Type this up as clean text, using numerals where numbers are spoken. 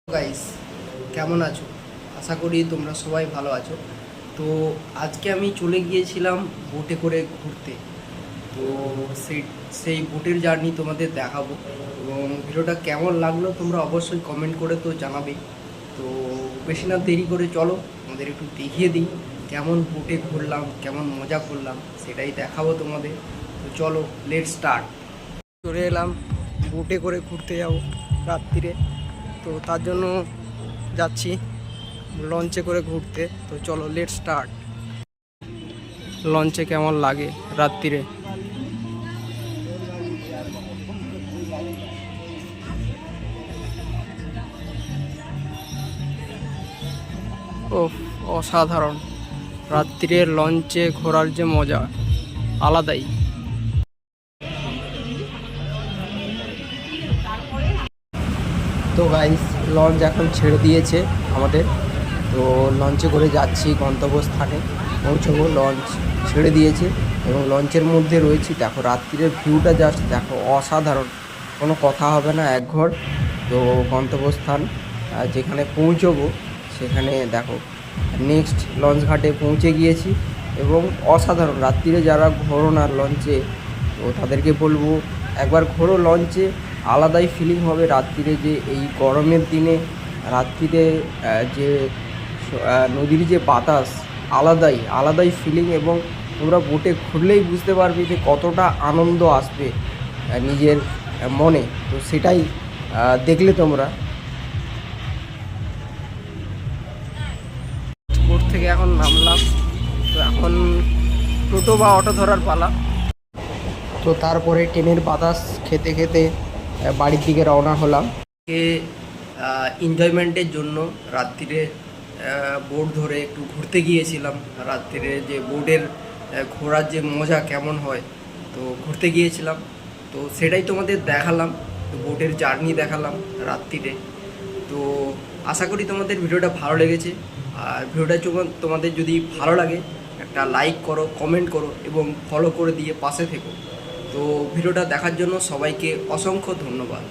Guys, কেমন আছো? আশা করি তোমরা সবাই ভালো আছো। তো আজকে আমি চলে গিয়েছিলাম বোটে করে ঘুরতে। তো সেই সেই বোটের জার্নি তোমাদের দেখাবো, এবং ভিডিওটা কেমন লাগলো তোমরা অবশ্যই কমেন্ট করে তো জানাবে। তো বেশি না দেরি করে চলো আমাদের একটু দেখিয়ে দিই কেমন বোটে ঘুরলাম, কেমন মজা করলাম, সেটাই দেখাবো তোমাদের। তো চলো, লেট স্টার্ট। চলে এলাম বোটে করে ঘুরতে যাবো রাত্রিরে। তো তার জন্য যাচ্ছি লঞ্চে করে ঘুরতে। তো চলো, লেট স্টার্ট। লঞ্চে কেমন লাগে রাত্রিরে? ও, অসাধারণ! রাত্রিরে লঞ্চে ঘোরার যে মজা আলাদাই। তো গাইস, লঞ্চ এখন ছেড়ে দিয়েছে আমাদের। তো লঞ্চে করে যাচ্ছি গন্তব্যস্থানে পৌঁছবো। লঞ্চ ছেড়ে দিয়েছে এবং লঞ্চের মধ্যে রয়েছি। দেখো রাত্রিরের ভিউটা, জাস্ট দেখো, অসাধারণ। কোনো কথা হবে না, একঘর। তো গন্তব্যস্থান যেখানে পৌঁছবো সেখানে দেখো নেক্সট লঞ্চ ঘাটে পৌঁছে গিয়েছি। এবং অসাধারণ, রাত্রিরে যারা ঘোরো না লঞ্চে, তো তাদেরকে বলবো একবার ঘোরো লঞ্চে। আলাদাই ফিলিং হবে রাত্রিরে, যে এই গরমের দিনে রাত্রিরে যে নদীর যে বাতাস, আলাদাই আলাদাই ফিলিং। এবং তোমরা বোটে ঘুরলেই বুঝতে পারবে যে কতটা আনন্দ আসবে নিজের মনে। তো সেটাই দেখলে তোমরা। বোট থেকে এখন নামলাম। তো এখন টোটো বা অটো ধরার পালা। তো তারপরে ট্রেনের বাতাস খেতে খেতে বাড়ির দিকে রওনা হলাম। এনজয়মেন্টের জন্য রাত্রিরে বোট ধরে একটু ঘুরতে গিয়েছিলাম। রাত্রিরে যে বোটের ঘোরার যে মজা কেমন হয়, তো ঘুরতে গিয়েছিলাম। তো সেটাই তোমাদের দেখালাম, তো বোটের জার্নি দেখালাম রাত্রিরে। তো আশা করি তোমাদের ভিডিওটা ভালো লেগেছে। আর ভিডিওটা তোমাদের যদি ভালো লাগে, একটা লাইক করো, কমেন্ট করো এবং ফলো করে দিয়ে পাশে থেকো। তো ভিডিওটা দেখার জন্য সবাইকে অসংখ্য ধন্যবাদ।